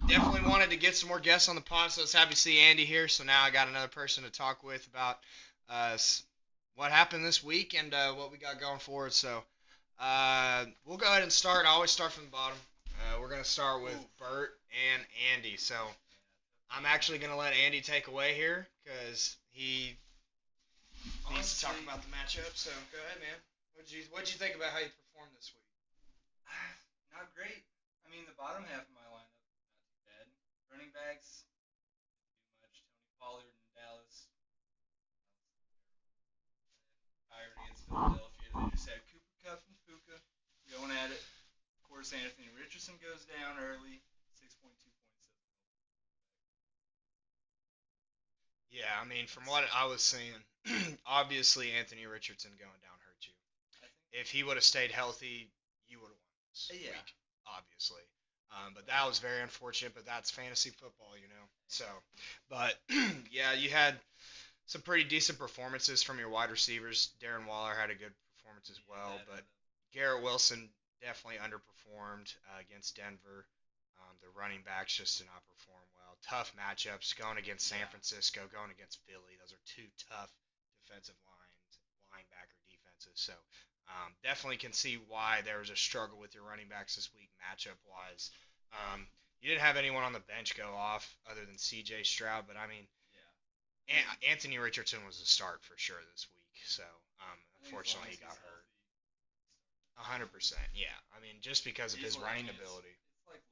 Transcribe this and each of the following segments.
definitely wanted to get some more guests on the pod, so it's happy to see Andy here. So now I got another person to talk with about what happened this week and what we got going forward. So we'll go ahead and start. I always start from the bottom. We're going to start with Bert and Andy. So I'm actually going to let Andy take away here because he needs to talk about the matchup. So go ahead, man. What'd you think about how you performed this week? Not great. I mean, the bottom half of my lineup, not too bad. Running backs, too much. Tony Pollard in Dallas. Tired against Philadelphia. They just had Cooper Kupp and Puka going at it. Of course, Anthony Richardson goes down early. 6.2 points. Yeah, I mean, from what I was seeing, obviously Anthony Richardson going down hurt you. I think. If he would have stayed healthy, you would have won this Yeah. week, obviously. But that was very unfortunate. But that's fantasy football, you know. So, but yeah, you had some pretty decent performances from your wide receivers. Darren Waller had a good performance as well, but Garrett Wilson definitely underperformed against Denver. The running backs just did not perform well. Tough matchups going against San Francisco, going against Philly. Those are two tough defensive linebacker defenses. So definitely can see why there was a struggle with your running backs this week matchup wise. You didn't have anyone on the bench go off other than C.J. Stroud, but I mean, Anthony Richardson was a start for sure this week. So unfortunately, he got hurt. 100%. Yeah. I mean, just because of his running ability. It's like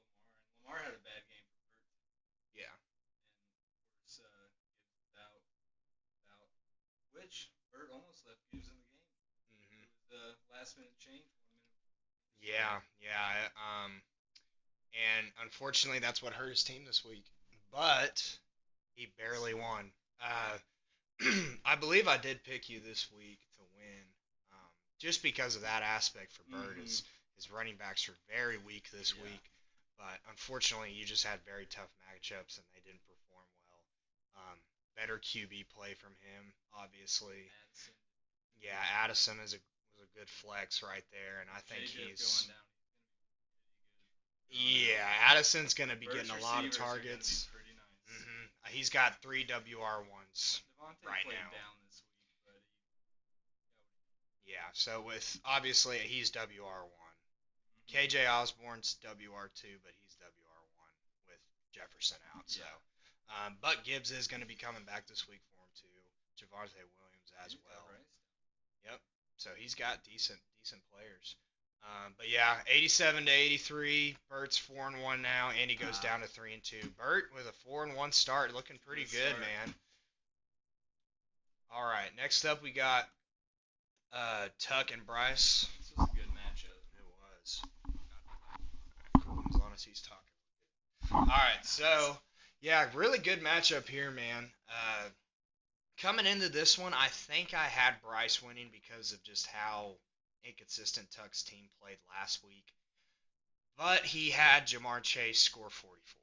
Lamar, and Lamar had a bad game for Burt. Yeah. And of course, without which Burt almost left Gibbs in the game. Mm-hmm. It was the last minute change, 1 minute. Yeah. Yeah. And unfortunately, that's what hurt his team this week. But he barely won. I believe I did pick you this week to win, just because of that aspect for Bird. His running backs are very weak this week, but unfortunately, you just had very tough matchups and they didn't perform well. Better QB play from him, obviously. Addison. Yeah, Addison was a good flex right there, and I think he's. Going down. Yeah, Addison's going to be getting a lot of Receivers are gonna be targets. pretty nice. He's got 3 WR1s Devontae right played now. down this week, but Yeah, so with obviously he's WR1. KJ Osborne's WR2, but he's WR1 with Jefferson out. So, but Gibbs is going to be coming back this week for him too. Javante Williams as well. Yep. So he's got decent players. But yeah, 87 to 83. Bert's 4-1 now. Andy goes down to 3-2. Bert with a 4-1 start, looking pretty good, man. All right, next up we got Tuck and Bryce. This was a good matchup. It was. Cool, as long as he's talking. All right, so yeah, really good matchup here, man. Coming into this one, I think I had Bryce winning because of just how inconsistent Tuck's team played last week. But he had Jamar Chase score 44.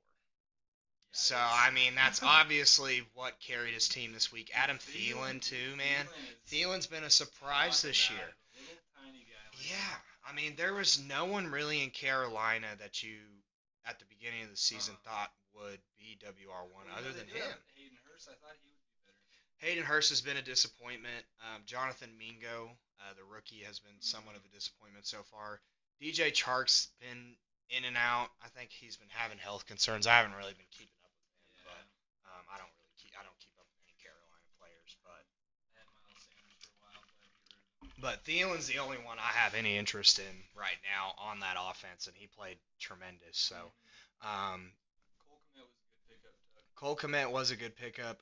So, I mean, that's obviously what carried his team this week. Adam Thielen, too, man. Thielen's been a surprise this year. Little tiny guy. Yeah. I mean, there was no one really in Carolina that you, at the beginning of the season, thought would be WR1 other than him. Hayden Hurst, I thought he would be better. Hayden Hurst has been a disappointment. Jonathan Mingo, the rookie, has been somewhat of a disappointment so far. DJ Chark's been in and out. I think he's been having health concerns. I haven't really been keeping up with him, but I don't keep up with any Carolina players. But I had Miles Sanders for a while, but Thielen's the only one I have any interest in right now on that offense, and he played tremendous. So Cole Kmet was a good pickup, Doug. Cole Kmet was a good pickup.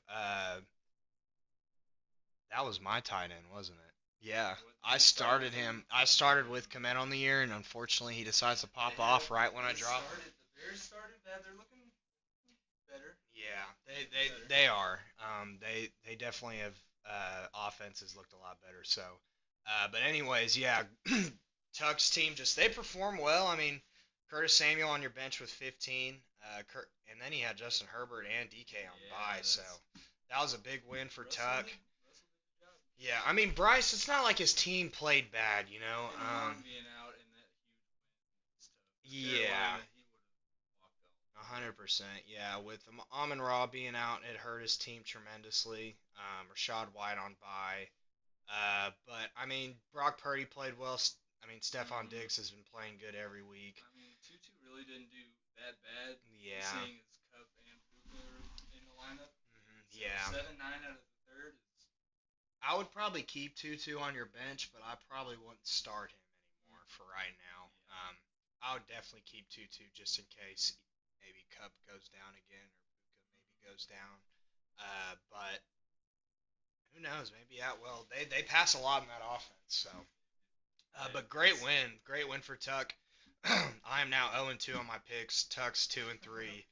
That was my tight end, wasn't it? Yeah, I started him. I started with Kmet on the year, and unfortunately, he decides to pop off right when I drop him. The Bears started. They're looking better. Yeah, they are. They definitely have offenses looked a lot better. So, but anyways, yeah, Tuck's team they perform well. I mean, Curtis Samuel on your bench with 15, and then he had Justin Herbert and DK on bye. So that was a big win for Tuck. Yeah, I mean Bryce. It's not like his team played bad, you know. Being out in that huge win, Yeah. Carolina, he would have walked out. 100%. Yeah, with Amon-Ra being out, it hurt his team tremendously. Rashad White on bye. But I mean, Brock Purdy played well. I mean, Stephon Diggs has been playing good every week. I mean, Tutu really didn't do that bad. Yeah. Seeing as Cup and Puka are in the lineup. So Yeah. 7-9 out of the third is. I would probably keep Tutu on your bench, but I probably wouldn't start him anymore for right now. I would definitely keep Tutu just in case maybe Cup goes down again or Puka maybe goes down. But who knows? Maybe Atwell. They pass a lot in that offense. So, but great win for Tuck. I am now 0-2 on my picks. Tuck's 2-3.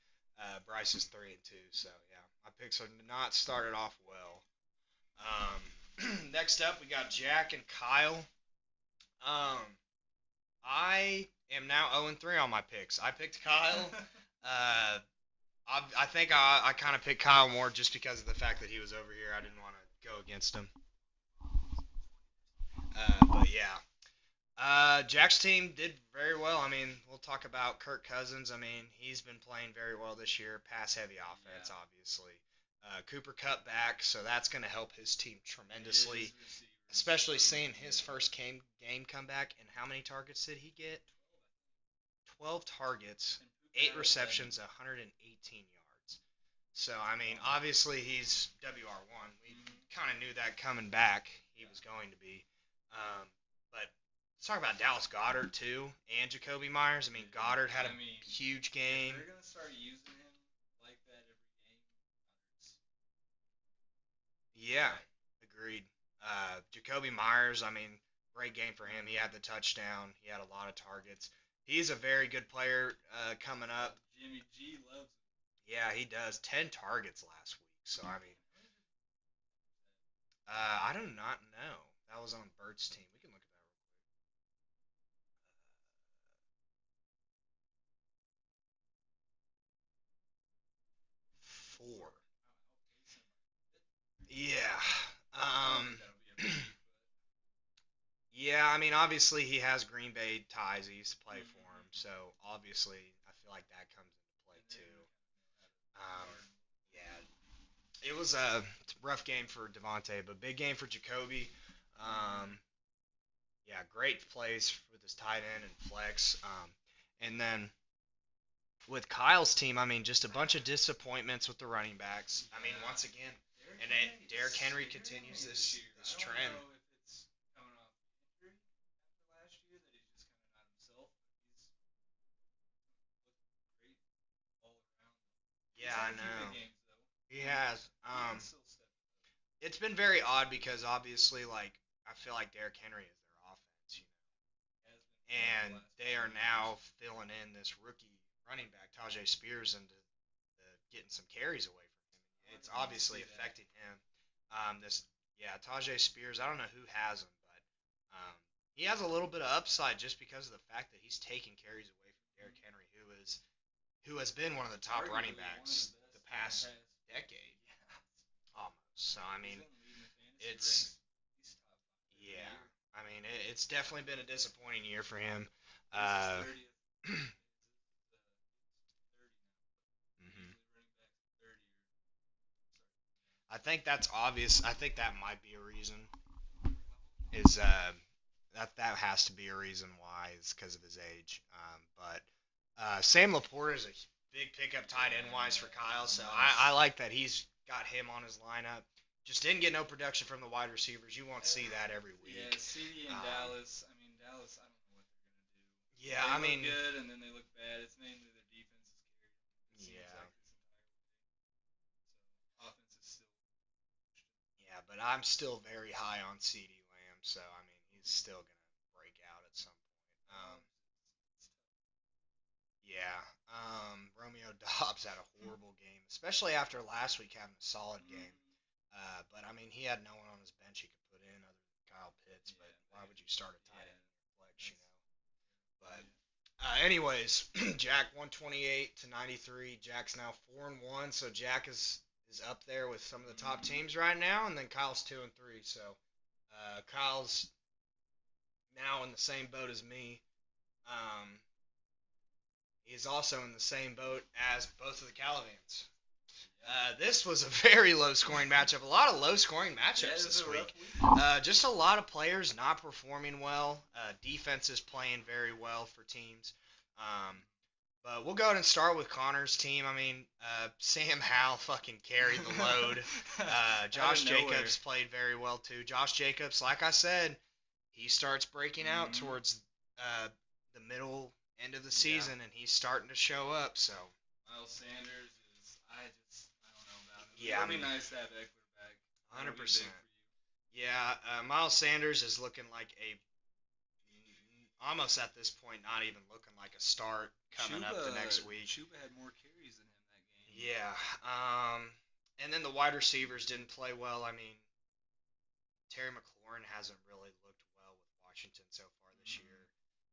Bryce is 3-2. So yeah, my picks are not started off well. Next up, we got Jack and Kyle. I am now 0-3 on my picks. I picked Kyle. I think I kind of picked Kyle more just because of the fact that he was over here. I didn't want to go against him. But yeah. Jack's team did very well. I mean, we'll talk about Kirk Cousins. I mean, he's been playing very well this year. Pass-heavy offense, obviously. Cooper Kupp back, so that's going to help his team tremendously, especially seeing his first game come back. And how many targets did he get? 12 targets, 8 receptions, 118 yards. So, I mean, obviously he's WR1. We kind of knew that coming back he was going to be. But let's talk about Dallas Goedert, too, and Jacoby Myers. I mean, Goddard had a huge game. They're going to start using him like that every game. Yeah, agreed. Jacoby Myers, I mean, great game for him. He had the touchdown. He had a lot of targets. He's a very good player coming up. Jimmy G loves him. Yeah, he does. 10 targets last week. So, I mean, I do not know. That was on Bert's team. We can look at that real quick. 4. Yeah. Yeah, I mean, obviously he has Green Bay ties. He used to play for him, so obviously I feel like that comes into play too. Yeah, it was a rough game for Devontae, but big game for Jacoby. Yeah, great plays with his tight end and flex. And then with Kyle's team, I mean, just a bunch of disappointments with the running backs. I mean, once again, and Derrick Henry continues this trend. I don't know if it's coming off injury after last year that he's just kind of not himself. He's looked great all around. Yeah, I know. Games, he has. It's been very odd because obviously, like, I feel like Derrick Henry is their offense, you know, and they are now filling in this rookie running back, Tajay Spears, into getting some carries away from him. It's obviously affecting him. Tajay Spears, I don't know who has him, but he has a little bit of upside just because of the fact that he's taking carries away from Derrick Henry, who has been one of the top running backs the past decade, almost. So I mean, it's it's definitely been a disappointing year for him. I think that's obvious. I think that might be a reason. Is that has to be a reason why is because of his age. But Sam Laporta is a big pickup tight end wise for Kyle, so I like that he's got him on his lineup. Just didn't get no production from the wide receivers. You won't see that every week. Yeah, CD and Dallas. I mean, Dallas. I don't know what they're gonna do. Yeah, they I mean, look good and then they look bad. It's mainly their defense is carried. Yeah. Like this entire way. So offense is still. Yeah, but I'm still very high on CD Lamb, so I mean he's still gonna break out at some point. Yeah. Romeo Dobbs had a horrible game, especially after last week having a solid game. But I mean, he had no one on his bench he could put in other than Kyle Pitts. But why would you start a tight end in your flex, you know? But anyways, Jack 128 to 93. Jack's now 4-1, so Jack is up there with some of the top teams right now, and then Kyle's 2-3. So Kyle's now in the same boat as me. He is also in the same boat as both of the Calavans. Yeah. This was a very low-scoring matchup. A lot of low-scoring matchups this week. Just a lot of players not performing well. Defenses playing very well for teams. Um, but we'll go ahead and start with Connor's team. I mean, Sam Howell fucking carried the load. Josh Jacobs played very well too. Josh Jacobs, like I said, he starts breaking out towards the middle end of the season, and he's starting to show up. So Miles Sanders is, I don't know about him. Yeah, It'll be nice to have Eckler back. 100%. Yeah, Miles Sanders is looking like almost at this point not even looking like a start coming up the next week. Chuba had more carries than him that game. Yeah. And then the wide receivers didn't play well. I mean, Terry McLaurin hasn't really looked well with Washington so far this year.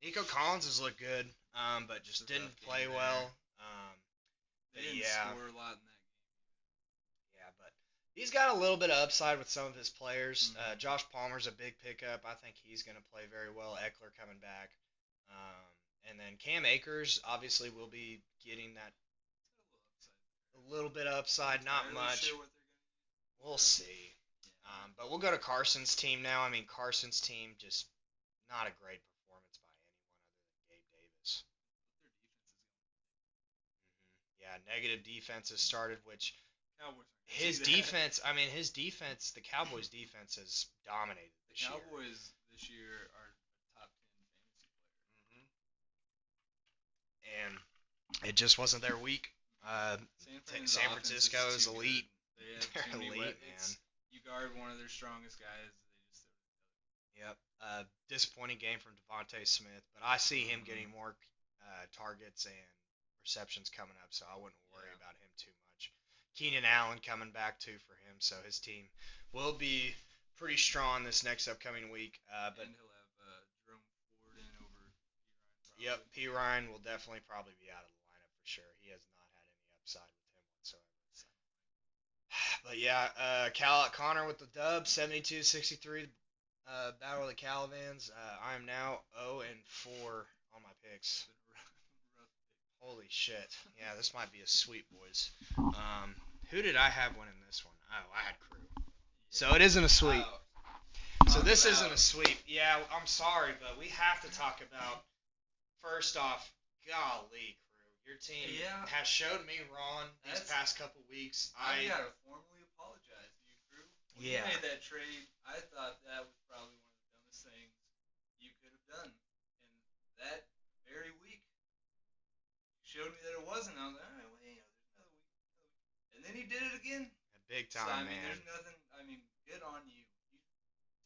Nico Collins has looked good, but just didn't play well. They didn't score a lot in that game. Yeah, but he's got a little bit of upside with some of his players. Josh Palmer's a big pickup. I think he's going to play very well. Eckler coming back. And then Cam Akers obviously will be getting that a little bit of upside, not much. We'll see. But we'll go to Carson's team now. I mean, Carson's team just not a great performance by anyone other than Gabe Davis. Yeah, negative defenses started, which his defense, the Cowboys' defense has dominated this year. The Cowboys this year are a top 10 fantasy player. And it just wasn't their week. San Francisco is elite. They're elite, man. You guard one of their strongest guys. Yep. Disappointing game from Devontae Smith, but I see him getting more targets and receptions coming up, so I wouldn't worry about him too much. Keenan Allen coming back too for him, so his team will be pretty strong this next upcoming week. But and he'll have Jerome Ford in over P. Ryan. Yep, P. Ryan will definitely probably be out of the lineup for sure. He has not had any upside with him whatsoever. But yeah, Connor with the dub, 72-63. Battle of the Calavans. I am now 0-4 on my picks. Holy shit. Yeah, this might be a sweep, boys. Who did I have winning this one? Oh, I had Crew. So it isn't a sweep. So this isn't a sweep. Yeah, I'm sorry, but we have to talk about, first off, golly, Crew. Your team has showed me wrong these past couple weeks. I gotta formally apologize to you, Crew. When you made that trade, I thought that was probably one of the dumbest things you could have done. And that very week, showed me that it wasn't. I was like, all right, well, there's another week. And then he did it again. Big time, so, I mean, man. There's nothing. I mean, good on you. You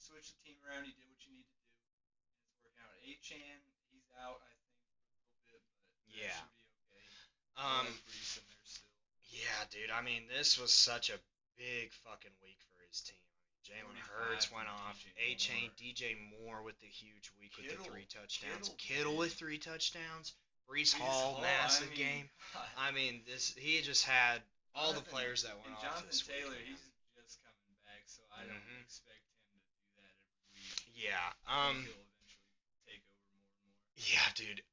switched the team around. You did what you needed to do. And it's working out. A-Chan, he's out, I think, for a little bit, but that should be okay. Brees in there still. Yeah, dude. I mean, this was such a big fucking week for his team. Jalen Hurts went off. A-Chain, DJ Moore with the huge week with the 3 touchdowns. Kittle with 3 touchdowns. Brees Hall, massive game. I mean, he just had all the players that went off this week. Jonathan Taylor, he's just coming back, so I don't expect him to do that every week. Yeah. He'll eventually take over more and more. Yeah, dude.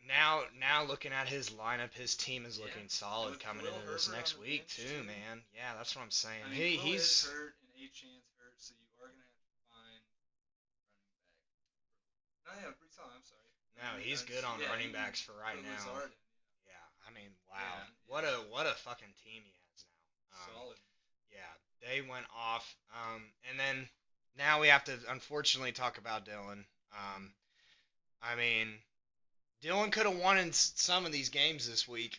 Now looking at his lineup, his team is looking solid coming into this next week too, man. Yeah, that's what I'm saying. I mean, he's hurt and A-Chan's hurt, so you are gonna have to find running back. Brees Hall, I'm sorry. No, he's good on running backs for right now. Yeah, I mean, wow, what a fucking team he has now. Solid. Yeah, they went off, and then now we have to unfortunately talk about Dylan. I mean, Dylan could have won in some of these games this week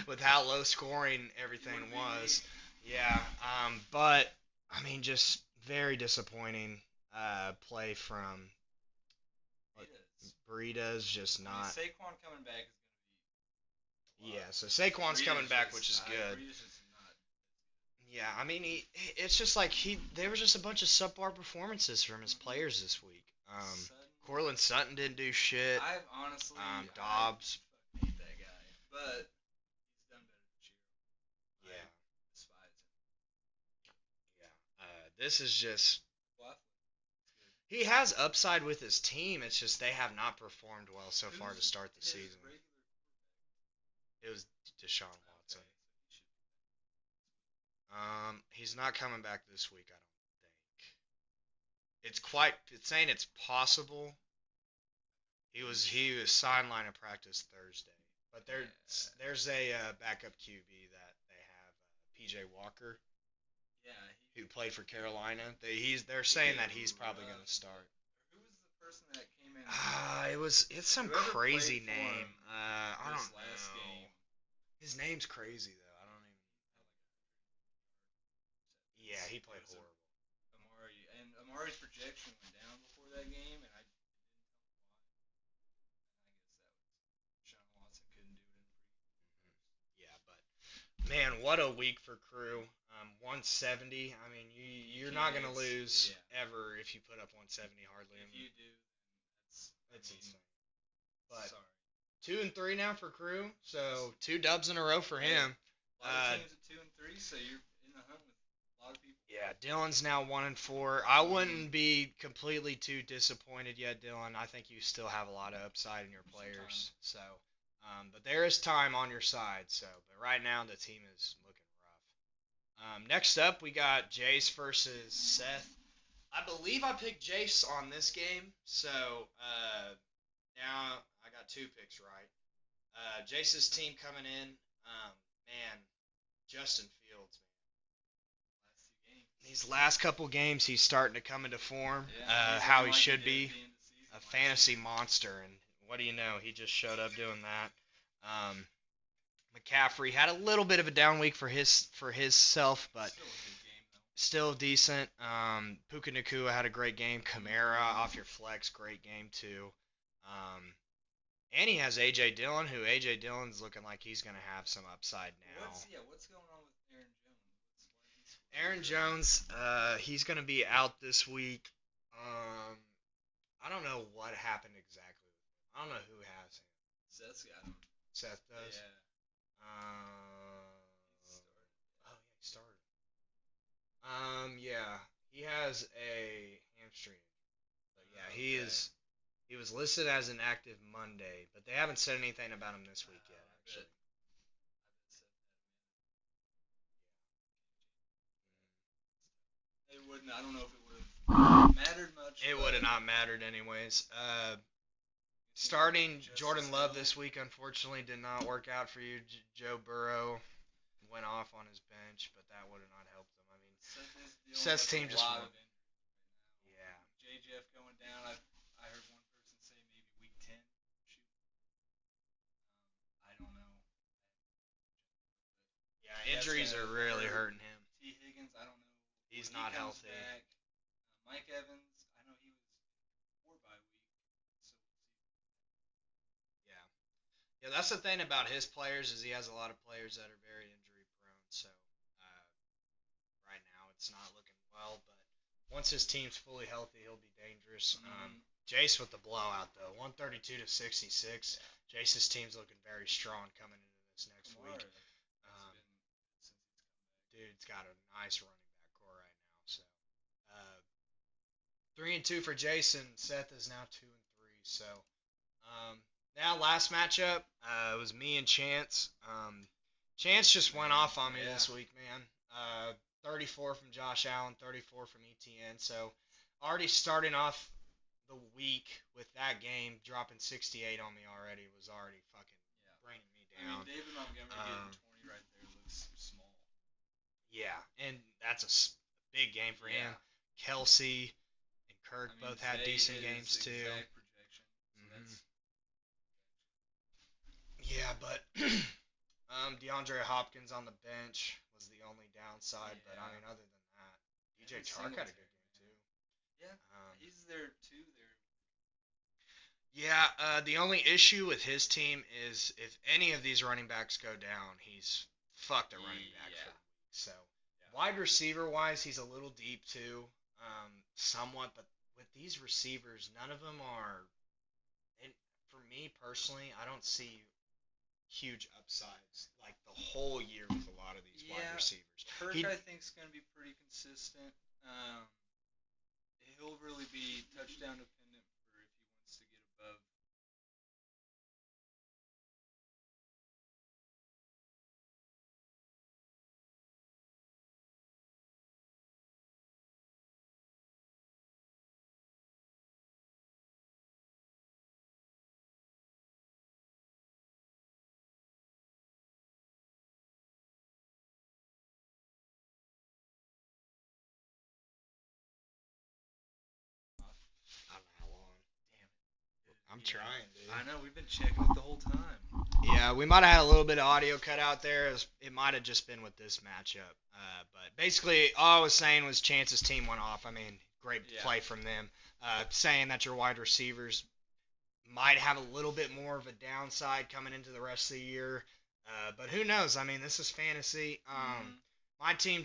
with how low scoring everything was. Yeah, but I mean, just very disappointing play from Burritos. Just not. I mean, Saquon coming back is going to be. Yeah, so Saquon's coming back, which is good. Yeah, I mean, it's just like there was just a bunch of subpar performances from his players this week. Cortland Sutton didn't do shit. I've honestly, Dobbs. I hate that guy, but he's done better this year. Yeah. I despise him. Yeah. This is just. He has upside with his team. It's just they have not performed well so far to start the season. Regular It was Deshaun Watson. Okay, so he should. He's not coming back this week, I don't think. It's saying it's possible. He was sideline at practice Thursday, but there's a backup QB that they have, PJ Walker, Yeah, who played for Carolina. They're saying that he's probably going to start. Who was the person that came in? It's some Whoever crazy played for name. him I don't this last know. game. His name's crazy though. I don't even. Yeah, he played It was horrible. Amari's projection went down before that game, and I didn't tell him why. And I guess that was Sean Watson couldn't do it in Yeah, but man, what a week for Crew. 170. I mean, you're not gonna lose ever if you put up 170 hardly. If you do, then that's insane. But sorry. 2-3 now for Crew, so 2 dubs in a row for him. A lot of teams at 2-3, so you're in the hunt with a lot of people. Yeah, Dylan's now 1-4. I wouldn't be completely too disappointed yet, Dylan. I think you still have a lot of upside in your players. So, but there is time on your side. So, but right now the team is looking rough. Next up, we got Jace versus Seth. I believe I picked Jace on this game. So now I got 2 picks right. Jace's team coming in. Man, Justin Fields, man. These last couple games, he's starting to come into form, how he should be, a fantasy monster. And what do you know? He just showed up doing that. McCaffrey had a little bit of a down week for his self, but still decent. Puka Nacua had a great game. Kamara off your flex, great game too. And he has A.J. Dillon, who A.J. Dillon's looking like he's going to have some upside now. What's going on with Aaron Jones? Aaron Jones, he's going to be out this week. I don't know what happened exactly. I don't know who has him. Seth's got him. Seth does? Yeah. He started. Yeah, he has a hamstring. But yeah, he was listed as an active Monday, but they haven't said anything about him this week yet, actually. It wouldn't. I don't know if it would have mattered much. It would have not mattered anyways. Starting Jordan Love this week, unfortunately, did not work out for you. Joe Burrow went off on his bench, but that would have not helped him. I mean, Seth's team just won. Yeah. JJF going down. I heard one person say maybe week 10. Shoot. I don't know. Yeah, injuries are really hurting him. T. Higgins, I don't know. He's not healthy. Back. Mike Evans, I know he was 4 bye week. So we'll see. Yeah, that's the thing about his players is he has a lot of players that are very injury prone. So right now it's not looking well, but once his team's fully healthy, he'll be dangerous. Jace with the blowout though, 132-66. Yeah. Jace's team's looking very strong coming into this next week. Dude's got a nice running back core right now. So 3-2 for Jason. Seth is now 2-3. So now last matchup, it was me and Chance. Chance just went off on me this week, man. 34 from Josh Allen, 34 from ETN. So already starting off the week with that game, dropping 68 on me already was already fucking bringing me down. I mean, David Montgomery getting 20 right there looks small. Yeah, and that's a big game for him. Kelsey and Kirk both had decent games too. Projection, so yeah, but DeAndre Hopkins on the bench was the only downside. But I mean, other than that, DJ Chark had a good game too. Yeah, he's there too. Yeah, the only issue with his team is if any of these running backs go down, he's fucked a running back for the week. So wide receiver wise, he's a little deep too, somewhat. But with these receivers, none of them are. And for me personally, I don't see huge upsides like the whole year with a lot of these wide receivers. Kirk, I think, is going to be pretty consistent. He'll really be touchdown dependent for if he wants to get above I'm trying, dude. I know, we've been checking it the whole time. Yeah, we might have had a little bit of audio cut out there. It might have just been with this matchup. But basically, all I was saying was Chance's team went off. I mean, great play from them. Saying that your wide receivers might have a little bit more of a downside coming into the rest of the year. But who knows? I mean, this is fantasy. My team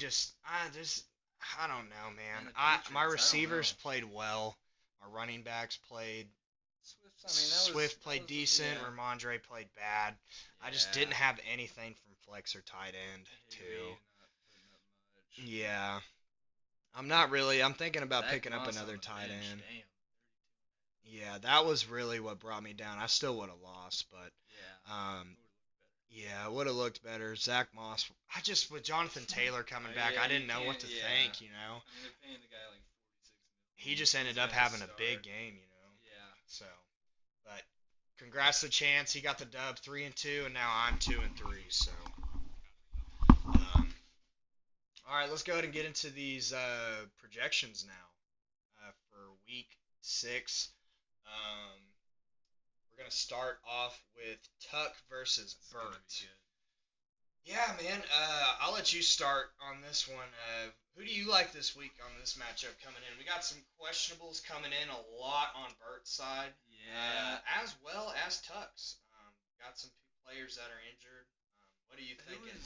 I don't know, man. My receivers played well. Our running backs played. Swift played decent. Yeah. Ramondre played bad. Yeah. I just didn't have anything from flex or tight end, too. Yeah. I'm not really. I'm thinking about picking up another tight end. Damn. Yeah, that was really what brought me down. I still would have lost, but yeah, it would have looked better. Zach Moss. With Jonathan Taylor coming back, I didn't know what to think. You know. I mean, they're paying the guy like $46 million. He just ended up having a big game. You know. Yeah. So, but congrats to Chance. He got the dub 3-2, and now I'm 2-3. So. All right, let's go ahead and get into these projections now for week 6. We're going to start off with Tuck versus Bert. Yeah, man. I'll let you start on this one. Who do you like this week on this matchup coming in? We got some questionables coming in a lot on Bert's side. Yeah. As well as Tuck's. Got some players that are injured. What are you thinking?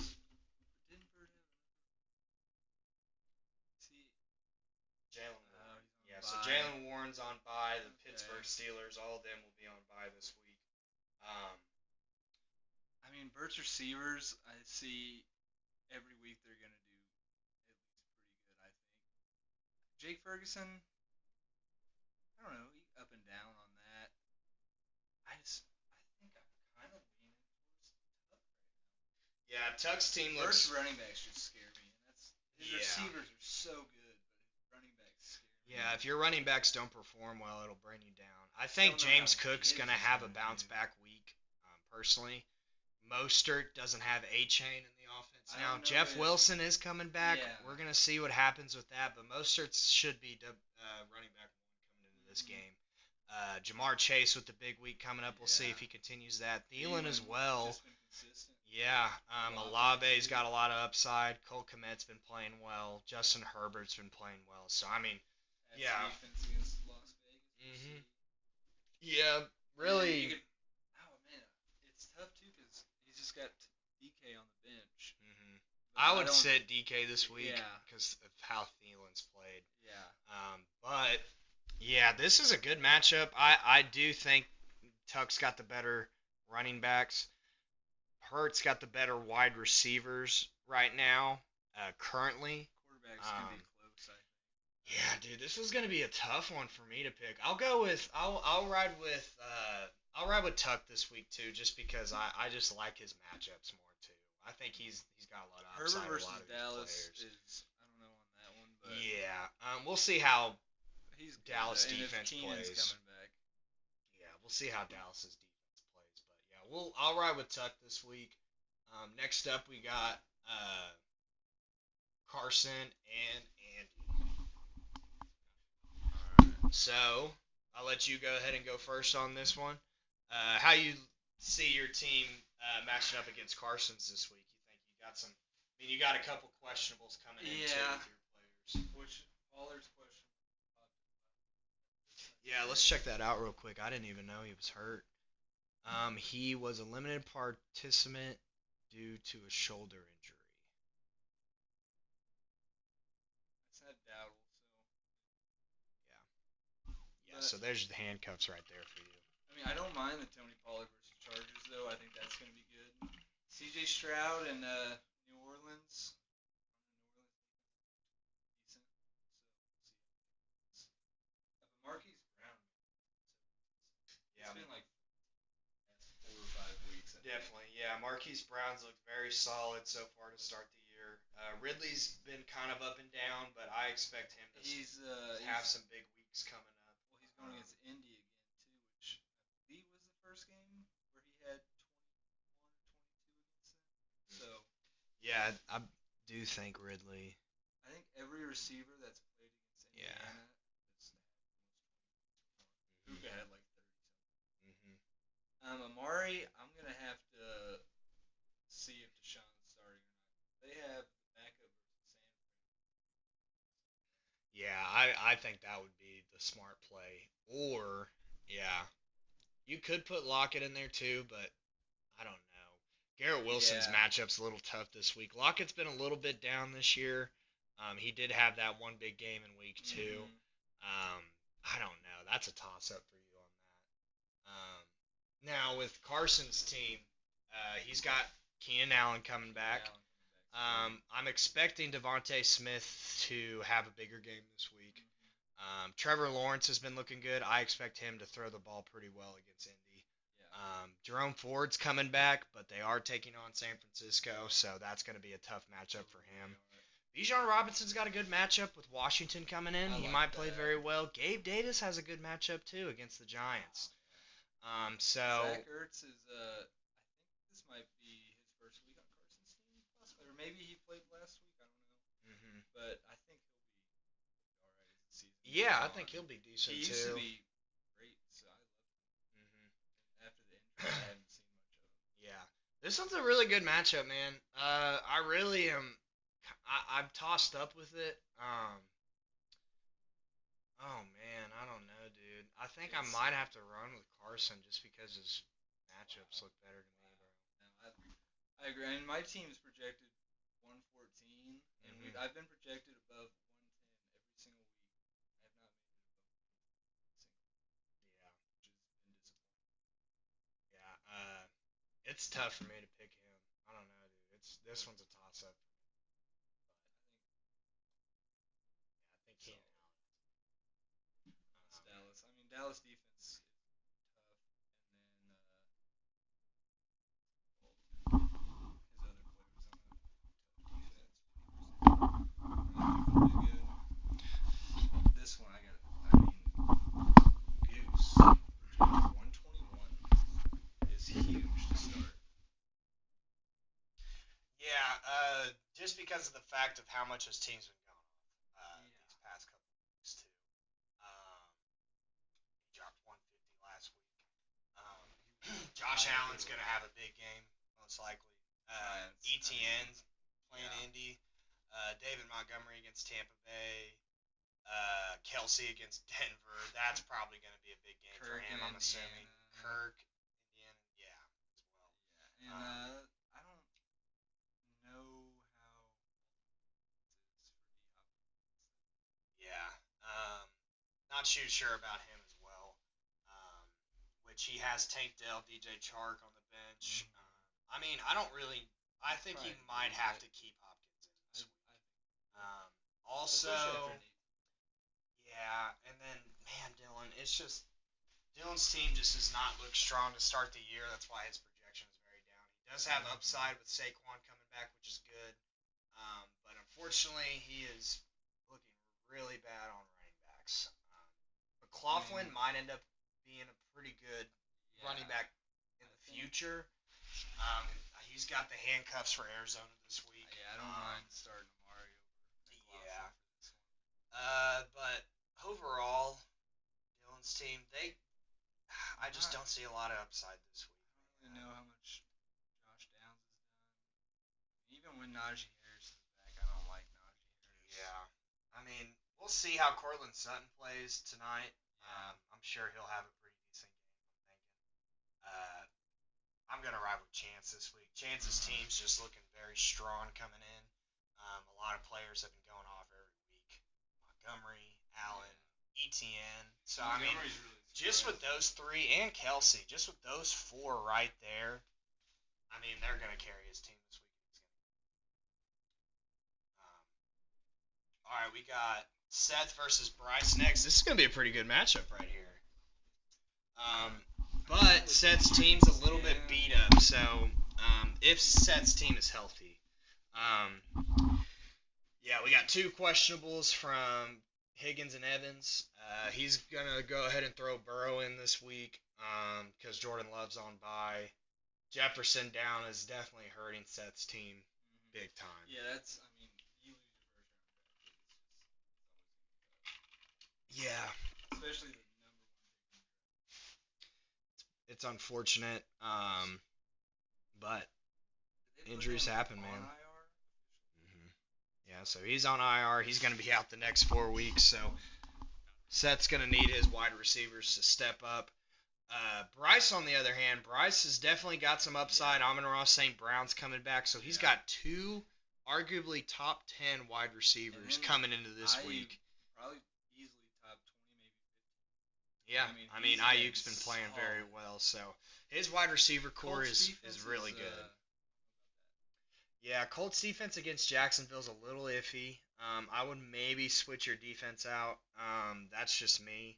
Jalen Warren. Yeah, so Jalen Warren's on bye. The Pittsburgh Steelers, all of them will be on bye this week. I mean, Bert's receivers, I see every week they're going to do at least pretty good, I think. Jake Ferguson, I don't know, up and down on that. I think I'm kind of leaning towards Tuck right now. Yeah, Tuck's team looks... Bert's running backs just scare me. His receivers are so good, but his running backs scare me. Yeah, if your running backs don't perform well, it'll bring you down. I think James Cook's going to have a bounce-back week, personally. Mostert doesn't have A-Chain in the offense now. Jeff Wilson is coming back. Yeah. We're going to see what happens with that, but Mostert should be running back 1 coming into this game. Jamar Chase with the big week coming up. We'll see if he continues that. Thielen as well. Just been consistent. Yeah, Olave's got a lot of upside. Cole Kmet's been playing well. Justin Herbert's been playing well. So, I mean, That's defense against Las Vegas. Mm-hmm. Yeah, really. It's tough, too, because he's just got DK on the bench. Mm-hmm. I would sit DK this week because of how Thielen's played. Yeah. But, yeah, this is a good matchup. I do think Tuck's got the better running backs. Hurt's got the better wide receivers right now, currently. Quarterbacks can be close, I think. Yeah, dude, this is gonna be a tough one for me to pick. I'll ride with Tuck this week too, just because I just like his matchups more too. I think he's got a lot of upside. Herbert versus Dallas is, I don't know on that one, but yeah, we'll see how Dallas defense plays. Coming back. Yeah, we'll see how Dallas's defense. I'll ride with Tuck this week. Next up, we got Carson and Andy. All right. So I'll let you go ahead and go first on this one. How you see your team matching up against Carson's this week? You think you got some? I mean, you got a couple questionables coming in too with your players. Which Pollard's question? Yeah, let's check that out real quick. I didn't even know he was hurt. He was a limited participant due to a shoulder injury. That's not doubtful, so. Yeah, so there's the handcuffs right there for you. I mean, I don't mind the Tony Pollard versus Chargers, though. I think that's going to be good. C.J. Stroud and New Orleans. Decent. So, we'll see. Marquise Brown. It's been like 4 or 5 weeks. Definitely, yeah. Marquise Brown's looked very solid so far to start the year. Ridley's been kind of up and down, but I expect him to have some big weeks coming up. Well, he's going against Indy again, too, which I believe was the first game where he had 21 or 22 against them. So. Yeah, I do think Ridley. I think every receiver that's played against Indiana has had almost 20. Puka had like 30 something. Amari, I'm gonna have to see if Deshaun's starting or not. They have the backup versus San Fran. Yeah, I think that would be the smart play. Or, yeah, you could put Lockett in there too, but I don't know. Garrett Wilson's Yeah. matchup's a little tough this week. Lockett's been a little bit down this year. He did have that one big game in week 2. I don't know. That's a toss up for you on that. Now with Carson's team, he's got Keenan Allen coming back. I'm expecting Devontae Smith to have a bigger game this week. Trevor Lawrence has been looking good. I expect him to throw the ball pretty well against Indy. Jerome Ford's coming back, but they are taking on San Francisco, so that's going to be a tough matchup for him. Bijan Robinson's got a good matchup with Washington coming in. He might play very well. Gabe Davis has a good matchup too against the Giants. Zach Ertz is, I think this might be his first week on Carson's team, possibly, or maybe he played last week. I don't know, but I think he'll be all right as the season. Yeah, I think he'll be decent he too. He used to be great, so I loved him. After the injury, I haven't seen much of him. Yeah, this one's a really good matchup, man. I really am. I'm tossed up with it. Oh man, I don't know, dude. I think I might have to run with Carson just because his matchups look better to me, bro. No, I agree. I mean, my team's projected 114, and I've been projected above 110 every single week. I have not made it above 1 single, Yeah, which has been disappointing. yeah. It's tough for me to pick him. I don't know, dude. This one's a toss up. I think he. That's Dallas. I mean, Dallas defense is tough, and then his other players on that tough defense. Really good. This one I mean, Goose projected 121 is huge to start. Yeah, just because of the fact of how much his team's been going off these past couple of weeks too. He dropped 150 last week. Josh Allen's gonna have a big game most likely. ETN's playing Indy. David Montgomery against Tampa Bay. Kelsey against Denver. That's probably going to be a big game for him, I'm assuming. Kirk, Indiana, yeah, as well. Yeah, and I don't know how it is for D-Hop. Yeah, not too sure about him as well. Which he has Tank Dell, DJ Chark on the bench. I mean, I think he might have to keep Hopkins in this week. Also, yeah, and then man, Dylan's team just does not look strong to start the year. That's why his projection is very down. He does have upside with Saquon coming back, which is good. But unfortunately, he is looking really bad on running backs. McLaughlin might end up being a pretty good running back in the future. He's got the handcuffs for Arizona this week. Yeah, I don't mind starting Amari over McLaughlin. Yeah. But overall, Dylan's team, I just don't see a lot of upside this week. I don't really know how much Josh Downs has done. Even when Najee Harris is back, I don't like Najee Harris. Yeah. I mean, we'll see how Cortland Sutton plays tonight. I'm sure he'll have a pretty decent game, I'm thinking. I'm going to ride with Chance this week. Chance's team's just looking very strong coming in. A lot of players have been going off every week. Montgomery, Allen, ETN. So, I mean, just with those three, and Kelsey, just with those four right there, I mean, they're going to carry his team this week. All right, we got Seth versus Bryce next. This is going to be a pretty good matchup right here. But Seth's team's a little bit beat up, so if Seth's team is healthy. Yeah, we got two questionables from Higgins and Evans. He's going to go ahead and throw Burrow in this week because Jordan Love's on bye. Jefferson down is definitely hurting Seth's team big time. Yeah, I mean, you lose your first round draft pick. Yeah. Especially the number one pick. It's unfortunate, but Did they put injuries him happen, on man. IR? Yeah, so he's on IR. He's going to be out the next 4 weeks. So Seth's going to need his wide receivers to step up. Bryce, on the other hand, Bryce has definitely got some upside. Amon-Ra St. Brown's coming back, so he's got two arguably top 10 wide receivers coming into this week. Probably easily top 20, maybe 50. Yeah, I mean Ayuk's been playing very well, so his wide receiver core is really good. Yeah, Colts defense against Jacksonville's a little iffy. I would maybe switch your defense out. That's just me.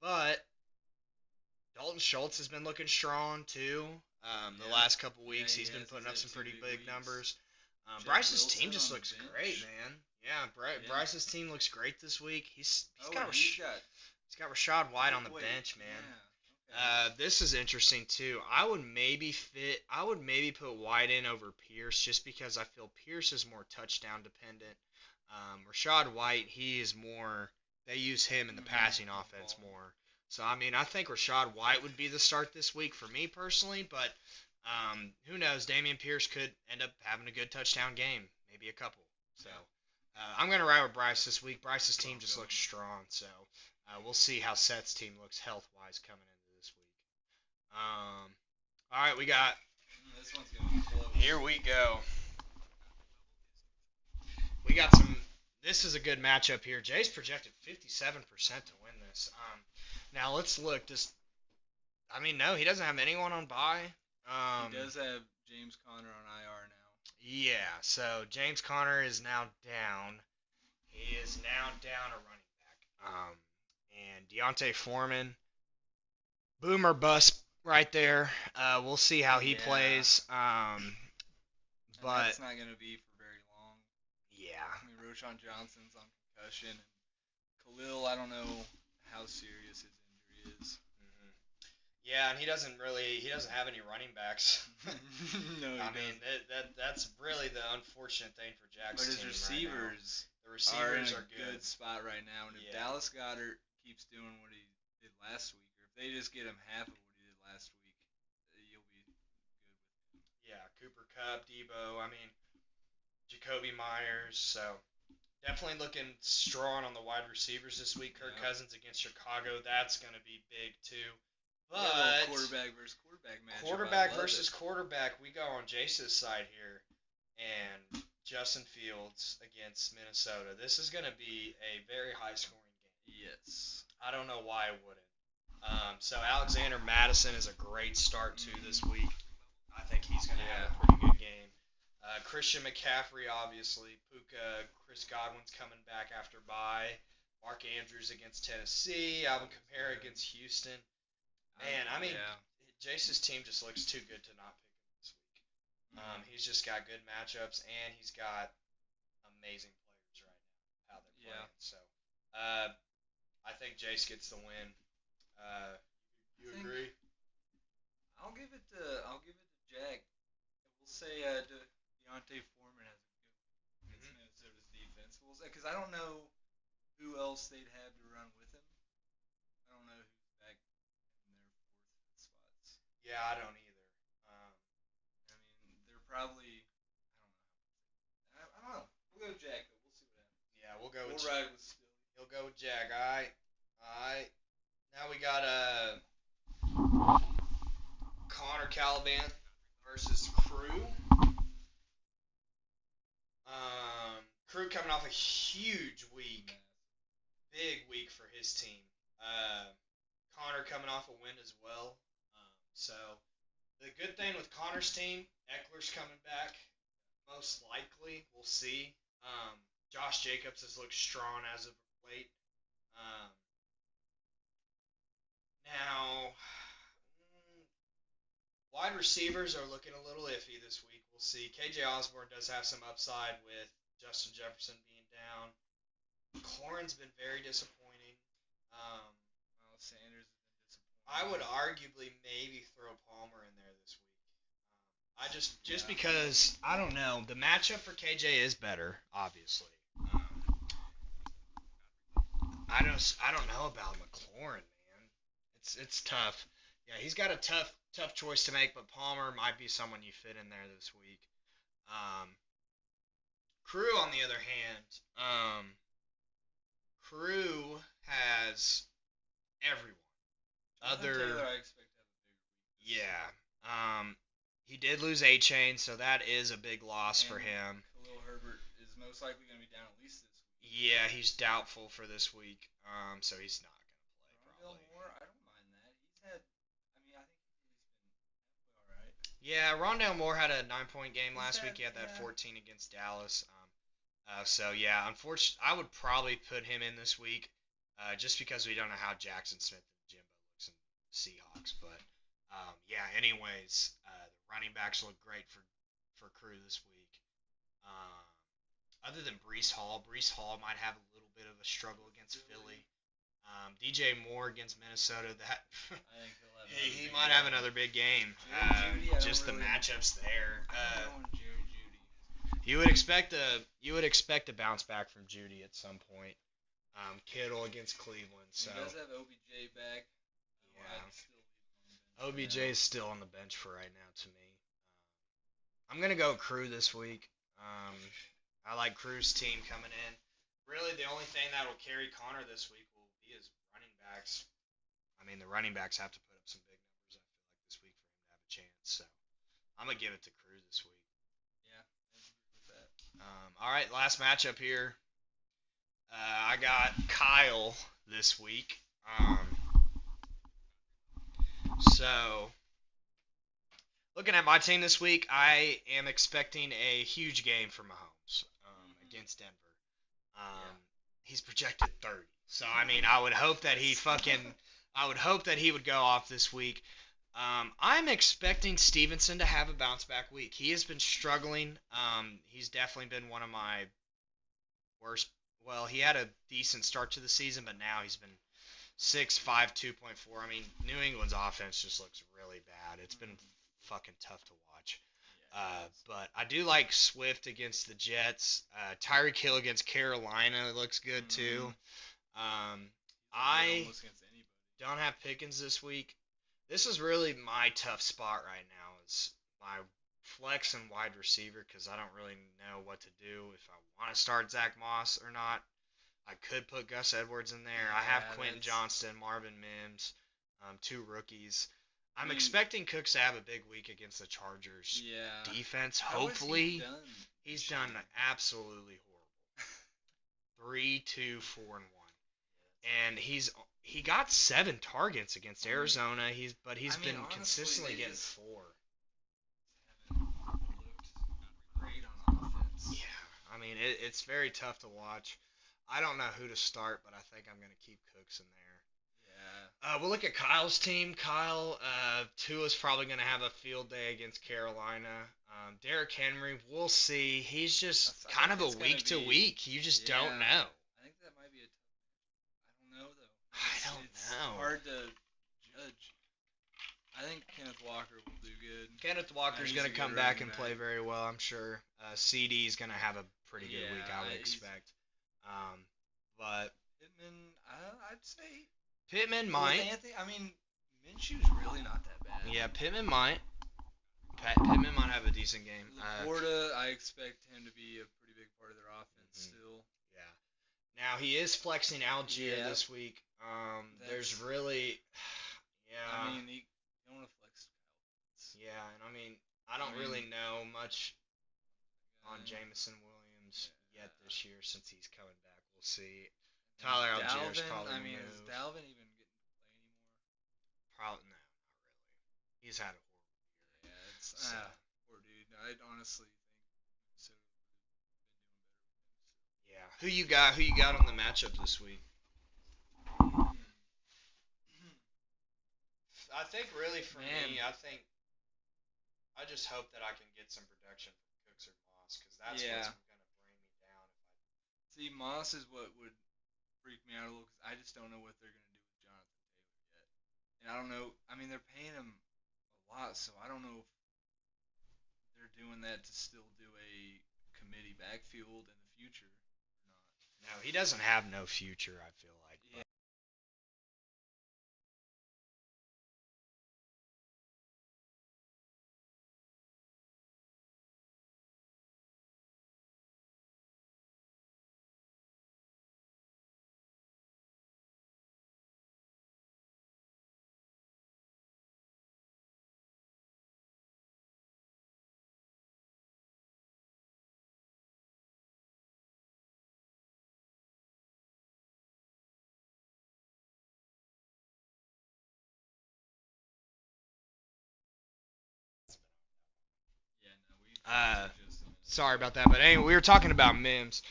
But Dalton Schultz has been looking strong too. The last couple weeks, he's been putting up some pretty big numbers. Bryce's team just looks great, man. Yeah, Bryce's team looks great this week. He's got Rashad White on the bench, man. Yeah, okay. This is interesting too. I would maybe put White in over Pierce just because I feel Pierce is more touchdown dependent. Rashad White, he is more. They use him in the passing offense more. So, I mean, I think Rashad White would be the start this week for me personally, but who knows? Dameon Pierce could end up having a good touchdown game, maybe a couple. So, I'm going to ride with Bryce this week. Bryce's team just looks strong, so we'll see how Seth's team looks health-wise coming into this week. All right, we got. This one's going to be close. Here we go. We got some. This is a good matchup here. Jay's projected 57% to win this. Now let's look. No, he doesn't have anyone on bye. He does have James Conner on IR now. Yeah, so James Conner is now down. He is now down a running back. And Deontay Foreman, boomer bust right there. We'll see how he plays. But that's not going to be for very long. Yeah. I mean, Roschon Johnson's on concussion, and Khalil, I don't know how serious his injury is. Yeah, and he doesn't have any running backs. No, I mean that's really the unfortunate thing for Jack's team. But his receivers, right now. The receivers are good spot right now, and if Dallas Goedert keeps doing what he did last week, or if they just get him half of what he did last week, you'll be good with him. Yeah, Cooper Kupp, Debo, I mean Jacoby Myers, so definitely looking strong on the wide receivers this week. Kirk Cousins against Chicago, that's going to be big too. But quarterback versus quarterback matchup. Quarterback versus quarterback. We go on Jace's side here, and Justin Fields against Minnesota. This is going to be a very high-scoring game. Yes. I don't know why it wouldn't. So Alexander Madison is a great start to this week. I think he's going to have a pretty good game. Christian McCaffrey, obviously. Puka, Chris Godwin's coming back after bye. Mark Andrews against Tennessee. Alvin Kamara against Houston. Man, I mean, Jace's team just looks too good to not pick him this week. He's just got good matchups, and he's got amazing players right now, how they're playing. So, I think Jace gets the win. You agree? I'll give it to Jack. We'll say Deontay Foreman has a good Minnesota's defense. Because I don't know who else they'd have to run with him. I don't know who's back in their fourth spots. Yeah, I don't either. I mean, they're probably. I don't know. We'll go with Jack though. We'll see what happens. Yeah, we'll go with. We'll ride with Stilly. He'll go with Jack. All right. Now we got Connor Caliban versus Crew. Crew coming off a huge week. Big week for his team. Connor coming off a win as well. So the good thing with Connor's team, Eckler's coming back. Most likely. We'll see. Josh Jacobs has looked strong as of late. Now, wide receivers are looking a little iffy this week. We'll see. KJ Osborne does have some upside with Justin Jefferson being down. McLaurin's been very disappointing. Sanders has been disappointing. I would arguably maybe throw Palmer in there this week. Just because I don't know, the matchup for KJ is better, obviously. I don't know about McLaurin, man. It's tough. Yeah, he's got a tough choice to make, but Palmer might be someone you fit in there this week. Um, Crew, on the other hand, Crew has everyone. Jonathan Taylor, I expect to have a bigger week. Yeah. He did lose A-Chain, so that is a big loss for him. Khalil Herbert is most likely going to be down at least this week. Yeah, he's doubtful for this week, so he's not going to play Rondell probably. Moore, I don't mind that. He's had, I mean, I think he's been all right. Yeah, Rondell Moore had a 9-point game last week. He had that 14 against Dallas. So yeah, unfortunately, I would probably put him in this week, just because we don't know how Jackson Smith and Jimbo looks in the Seahawks. But yeah, anyways, the running backs look great for Crew this week. Um, Other than Brees Hall might have a little bit of a struggle against Philly. DJ Moore against Minnesota, that I think he'll have he might have another big game. Just the matchups there. Jerry Judy. You would expect a bounce back from Judy at some point. Kittle against Cleveland, so He does have OBJ back. yeah. OBJ is still on the bench for right now to me. I'm gonna go Crew this week. I like Crew's team coming in. Really, the only thing that will carry Connor this week will be his running backs. I mean, the running backs have to put up some big numbers, I feel like, this week for him to have a chance. So I'm going to give it to Crew this week. Yeah, I agree with that. All right, last matchup here. I got Kyle this week. So, looking at my team this week, I am expecting a huge game for Mahomes against Denver. He's projected 30. So I mean, I would hope that he would go off this week. I'm expecting Stevenson to have a bounce back week. He has been struggling. He's definitely been one of my worst. Well, he had a decent start to the season, but now he's been 6'5", 2.4. I mean, New England's offense just looks really bad. It's been fucking tough to watch. But I do like Swift against the Jets. Tyreek Hill against Carolina looks good too. I don't have Pickens this week. This is really my tough spot right now. Is my flex and wide receiver, because I don't really know what to do if I want to start Zach Moss or not. I could put Gus Edwards in there. I have Quentin Johnston, Marvin Mims, two rookies. I'm expecting Cooks to have a big week against the Chargers defense. Hopefully, he's done absolutely horrible. 3-2-4-1, and he got 7 targets against Arizona. He's been consistently getting 4. Great on offense. Yeah, I mean it's very tough to watch. I don't know who to start, but I think I'm gonna keep Cooks in there. We'll look at Kyle's team. Kyle, Tua's probably going to have a field day against Carolina. Derrick Henry, we'll see. He's just kind of a week to week. You just don't know. I think that might be a tough. I don't know though. It's hard to judge. I think Kenneth Walker will do good. Kenneth Walker's going to come back and play very well, I'm sure. CD's going to have a pretty good week, I would expect. But Pittman, I'd say. Pittman might. I mean, Minshew's really not that bad. Yeah, Pittman might. Pittman might have a decent game. Laporta, I expect him to be a pretty big part of their offense still. Yeah. Now, he is flexing Algier this week. There's really... Yeah. I mean, you don't want to flex Kyle. Yeah, and I mean, I don't really know much on Jamison Williams yet this year since he's coming back. We'll see. Tyler Allgeier's probably is Dalvin even getting to play anymore? Probably no, not really. He's had a horrible year. Yeah, it's poor dude. I'd honestly think Minnesota would have been doing better with him. Yeah. Who you got on the matchup this week? I think really for me, I just hope that I can get some production from Cooks or Moss, because that's what's going to bring me down. See, Moss is what would freak me out a little, because I just don't know what they're going to do with Jonathan Taylor yet. And I don't know. I mean, they're paying him a lot, so I don't know if they're doing that to still do a committee backfield in the future or not. No, he doesn't have no future, I feel like. Sorry about that, but anyway, we were talking about Mims.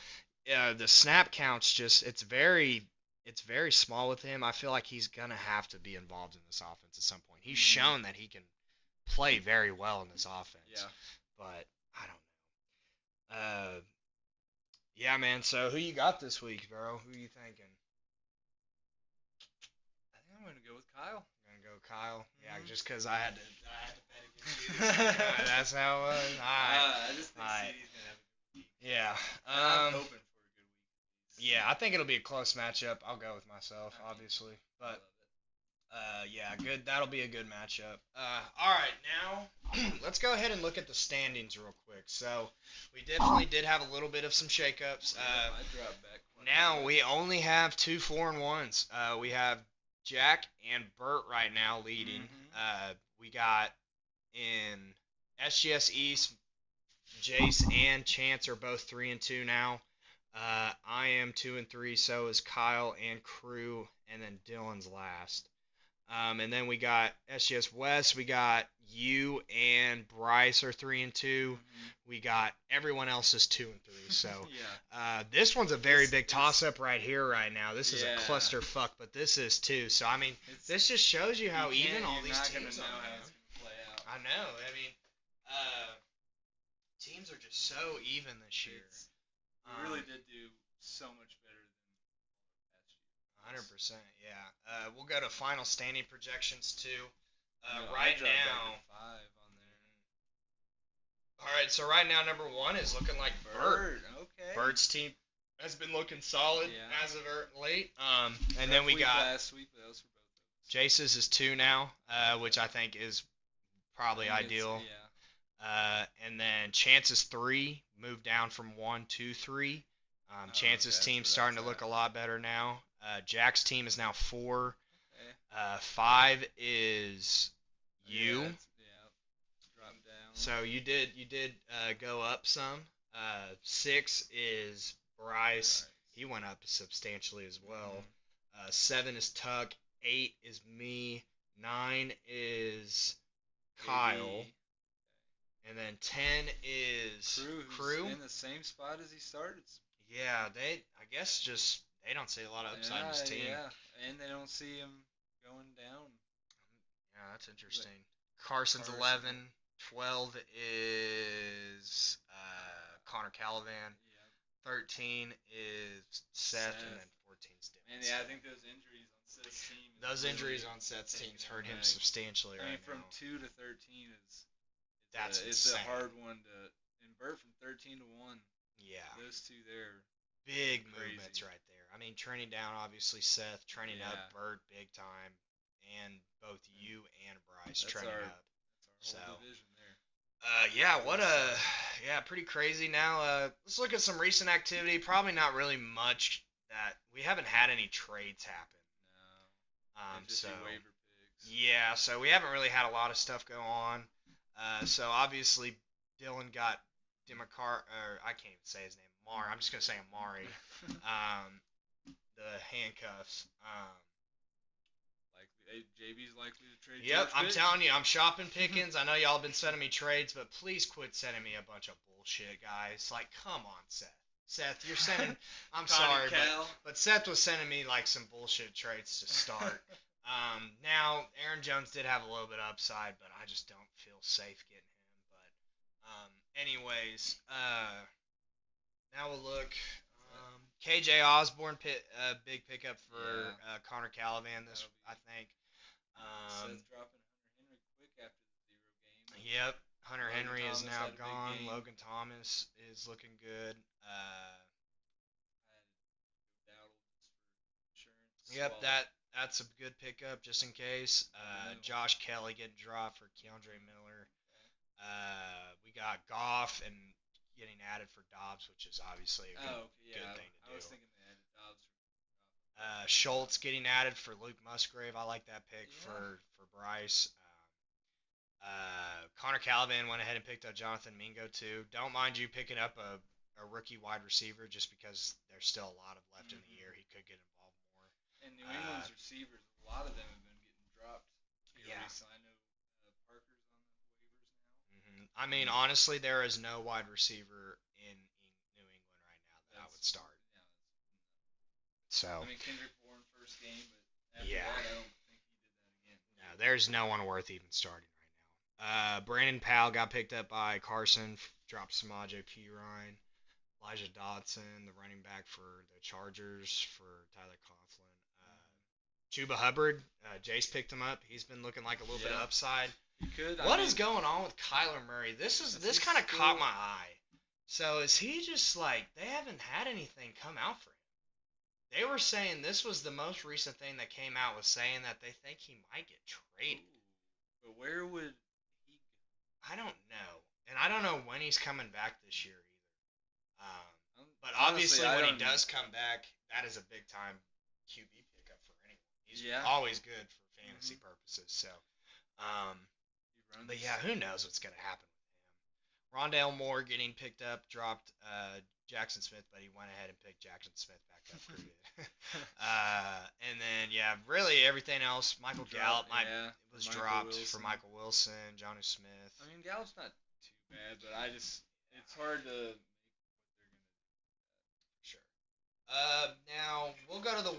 The snap counts it's very small with him. I feel like he's gonna have to be involved in this offense at some point. He's shown that he can play very well in this offense. Yeah. But I don't know. Yeah, man. So who you got this week, bro? Who you thinking? I think I'm gonna go with Kyle. Gonna go Kyle. Yeah, just because I had to bet against you. This week. That's how it was. All right. I just think CD's gonna have a good week. Yeah. I'm hoping for a good week. Yeah, I think it'll be a close matchup. I'll go with myself, obviously, but yeah, good. That'll be a good matchup. All right, now let's go ahead and look at the standings real quick. So we definitely did have a little bit of some shakeups. I dropped back. Now we only have 2 4-1s. We have Jack and Bert right now leading. We got in SGS East, Jace and Chance are both 3-2 now. I am 2-3. So is Kyle and Crew, and then Dylan's last. And then we got SGS West. We got you and Bryce are 3-2. We got everyone else is 2-3. So this one's a very big toss-up right here, right now. This is a clusterfuck, but this is too. So I mean, this just shows you how even all these teams are. I know. I mean, teams are just so even this year. We really did do so much better than last year. 100%, yeah. We'll go to final standing projections too. Right now. 5 on there. All right, so right now number 1 is looking like Bert. Okay. Bert's team has been looking solid as of late. And Rough then we week got last week, but that was for both of us. Jace's is 2 now, which I think is probably ideal. And then Chance's 3 moved down from 1 to 3. Chance's team's starting to look a lot better now. Jack's team is now 4. 5 is you. Drop down. So you did go up some. 6 is Bryce. He went up substantially as well. 7 is Tuck. 8 is me. 9 is Kyle. And then 10 is Crew. In the same spot as he started. Yeah, I guess they don't see a lot of upside in his team. Yeah, and they don't see him going down. Yeah, that's interesting. Carson's 11. 12 is Connor Calavan. 13 is Seth, and then 14 is Dylan. And I think those injuries on Seth's team. Those injuries on Seth's teams hurt him substantially right now. From 2 to 13 is. It's a hard one to invert from 13 to 1. Yeah. Those two there. Big movements right there. I mean, training down, obviously, Seth. Training up, Bert, big time. And both you and Bryce training up. That's our whole division there. Pretty crazy. Now, let's look at some recent activity. Probably not really much that we haven't had any trades happen. No. Just waiver picks. Yeah, so we haven't really had a lot of stuff go on. So obviously Dylan got I can't even say his name. I'm just gonna say Amari. The handcuffs. JB's likely to trade. Yep, I'm telling you, I'm shopping Pickens. I know y'all been sending me trades, but please quit sending me a bunch of bullshit, guys. Like, come on, Seth. Seth, you're sending. I'm sorry, but Seth was sending me like some bullshit trades to start. Now Aaron Jones did have a little bit of upside, but I just don't feel safe getting him. But anyways, now we'll look. KJ Osborne, big pickup for Connor Calavan. I think. Seth dropping Hunter Henry quick after the 0 game. Yep, Hunter Henry is now gone. Logan Thomas is looking good. Yep, that's a good pickup just in case. Josh Kelly getting dropped for Keandre Miller. We got Goff and getting added for Dobbs, which is obviously a good thing to do. I was thinking they added Dobbs for Schultz getting added for Luke Musgrave. I like that pick for Bryce. Connor Calavan went ahead and picked up Jonathan Mingo too. Don't mind you picking up a rookie wide receiver just because there's still a lot of left in the year. He could get involved more. And New England's receivers, a lot of them have been getting dropped. I know Parker's on the waivers now. I mean, honestly, there is no wide receiver in New England right now that I would start. Yeah, So. I mean, Kendrick Bourne first game, but after Yeah. that, I don't think he did that again. No, there's no one worth even starting right now. Brandon Powell got picked up by Carson, dropped Samaje Perine. Elijah Dotson, the running back for the Chargers, for Tyler Conklin. Chuba Hubbard, Jace picked him up. He's been looking like a little bit of upside. He could. What is going on with Kyler Murray? This kind of caught my eye. So is he just like, they haven't had anything come out for him? They were saying this was the most recent thing that came out, was saying that they think he might get traded. Ooh, but where would he go? I don't know. And I don't know when he's coming back this year either. But Honestly, obviously when he does come back, that is a big time QB pickup for anyone. He's always good for fantasy purposes. So, but yeah, who knows what's going to happen with him. Rondale Moore getting picked up, dropped Jackson Smith, but he went ahead and picked Jackson Smith back up pretty good. And then, yeah, really everything else. Michael Gallup was dropped for Michael Wilson, Jonnu Smith. I mean, Gallup's not too bad, but it's hard to make what they're going to do. Sure. Now, we'll go to the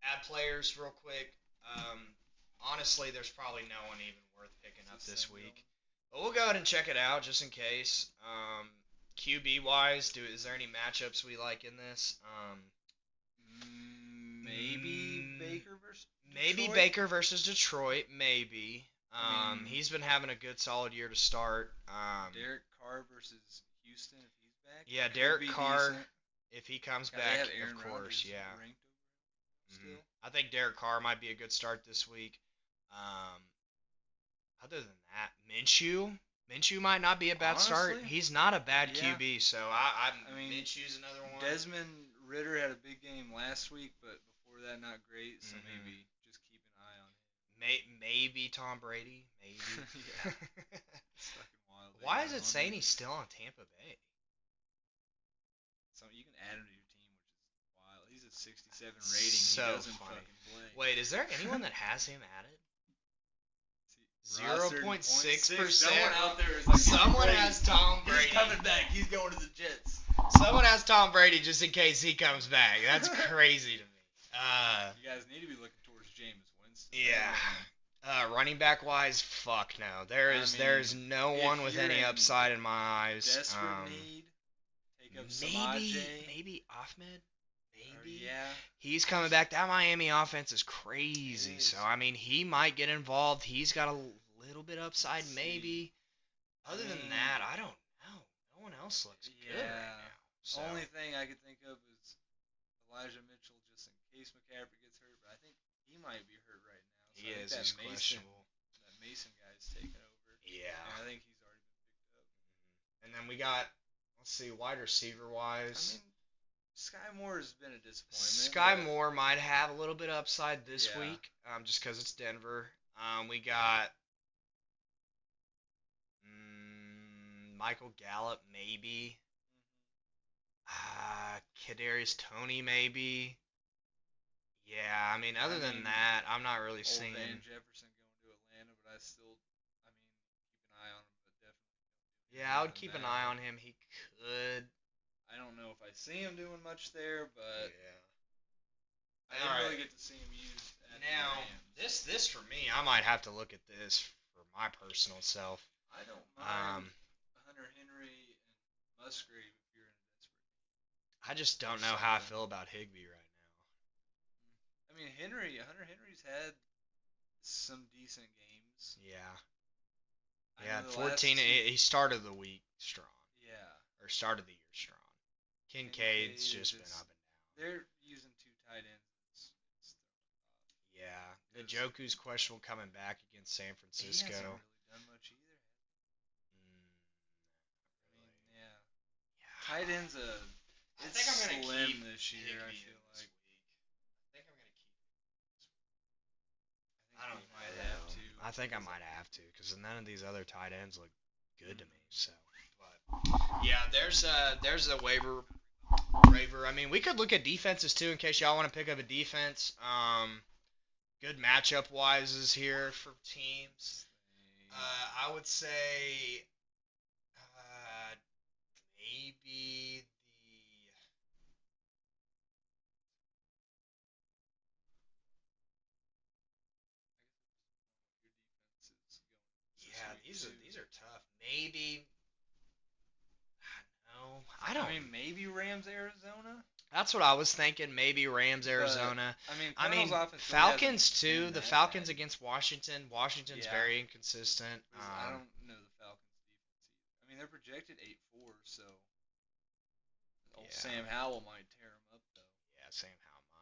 ad players real quick. Honestly, there's probably no one even worth picking up this week. But we'll go ahead and check it out just in case. QB wise, is there any matchups we like in this? Maybe Baker versus Detroit? Maybe Baker versus Detroit. Maybe. He's been having a good solid year to start. Derek Carr versus Houston if he's back. Yeah, Derek Carr if he comes back, Aaron of course. Rodgers ranked over still. I think Derek Carr might be a good start this week. Other than that, Minshew might not be a bad start. He's not a bad QB, so I mean, Minshew's another one. Desmond Ridder had a big game last week, but before that, not great. So maybe just keep an eye on him. Maybe Tom Brady. Maybe. Fucking wild. Why is it saying he's still on Tampa Bay? So you can add him to your team, which is wild. He's at 67 rating. So he doesn't funny. fucking play. Wait, is there anyone that has him added? 0.6%. Someone out there is like, someone has Tom Brady. He's coming back. He's going to the Jets. Someone has Tom Brady just in case he comes back. That's crazy to me. You guys need to be looking towards Jameis Winston. Yeah. Running back wise, fuck no. There is no one with any upside in my eyes. Desperate need. Take up Samaje. Maybe Ahmed. Maybe. Yeah. He's coming back. That Miami offense is crazy. So, I mean, he might get involved. He's got a little bit upside, maybe. Other than that, I don't know. No one else looks good right now. So. Only thing I could think of is Elijah Mitchell, just in case McCaffrey gets hurt. But I think he might be hurt right now. So he is. He's questionable. That Mason guy's taking over. Yeah. And I think he's already been picked up. And then we got, let's see, wide receiver wise. I mean, Sky Moore has been a disappointment. Sky Moore might have a little bit of upside this week, just because it's Denver. We got Michael Gallup, maybe. Kadarius Toney, maybe. Yeah, I mean, other than that, I'm not really seeing. Van Jefferson going to Atlanta, but keep an eye on him, but definitely. Yeah, I would keep an eye on him. He could. I don't know if I see him doing much there, but I didn't really get to see him used at now, the Rams. This for me, I might have to look at this for my personal self. I don't mind Hunter Henry and Musgrave if you're in a desperate. I just don't know how I feel about Higbee right now. I mean, Hunter Henry's had some decent games. Yeah. Yeah, 14. He started the week strong. Yeah. Or started the year strong. Kincaid's just been up and down. They're using two tight ends. Yeah. Njoku's questionable coming back against San Francisco. He hasn't really done much either. Tight ends I think I'm gonna slim keep this year. I Higbee feel like. I think I'm gonna keep. I don't know. Might have to. I think I might have to, because none of these other tight ends look good to me. So, but yeah, there's a waiver. I mean, we could look at defenses too, in case y'all want to pick up a defense. Good matchup wise is here for teams. I would say these are tough. Maybe. No, I don't. I mean, maybe Rams, Arizona. That's what I was thinking. Maybe Rams, Arizona. But, I mean, Falcons too. The Falcons against Washington. Washington's very inconsistent. I don't know the Falcons defense either. I mean, they're projected 8-4, so Sam Howell might tear them up though. Yeah, Sam Howell might.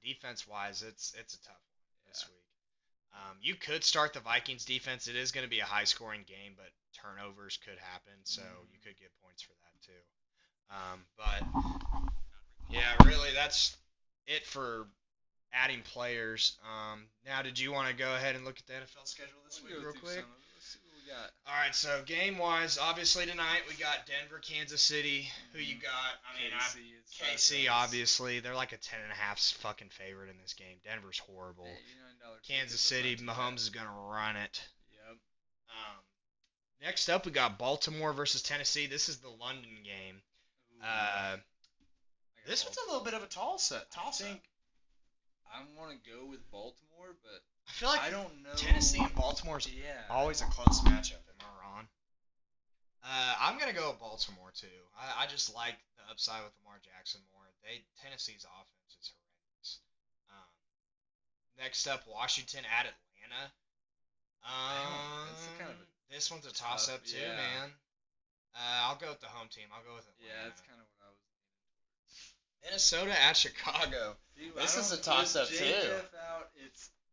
Defense wise, it's a tough one this week. You could start the Vikings defense. It is going to be a high scoring game, but turnovers could happen, so you could get points for that too. But yeah, really, that's it for adding players. Now, did you want to go ahead and look at the NFL schedule this week real quick? Let's see what we got. All right, so game-wise, obviously tonight we got Denver, Kansas City. Who you got? KC, obviously. They're like a 10.5 fucking favorite in this game. Denver's horrible. Kansas City, Mahomes is going to run it. Yep. Next up, we got Baltimore versus Tennessee. This is the London game. This one's a little bit of a toss-up. I want to go with Baltimore, but I feel like I don't know. Tennessee and Baltimore's always a close matchup. Am I wrong? I'm gonna go with Baltimore too. I just like the upside with Lamar Jackson more. Tennessee's offense is horrendous. Next up, Washington at Atlanta. This one's a toss-up too, man. I'll go with the home team. I'll go with Atlanta. Yeah, that's kind of what I was thinking. Minnesota at Chicago. This is a toss-up too.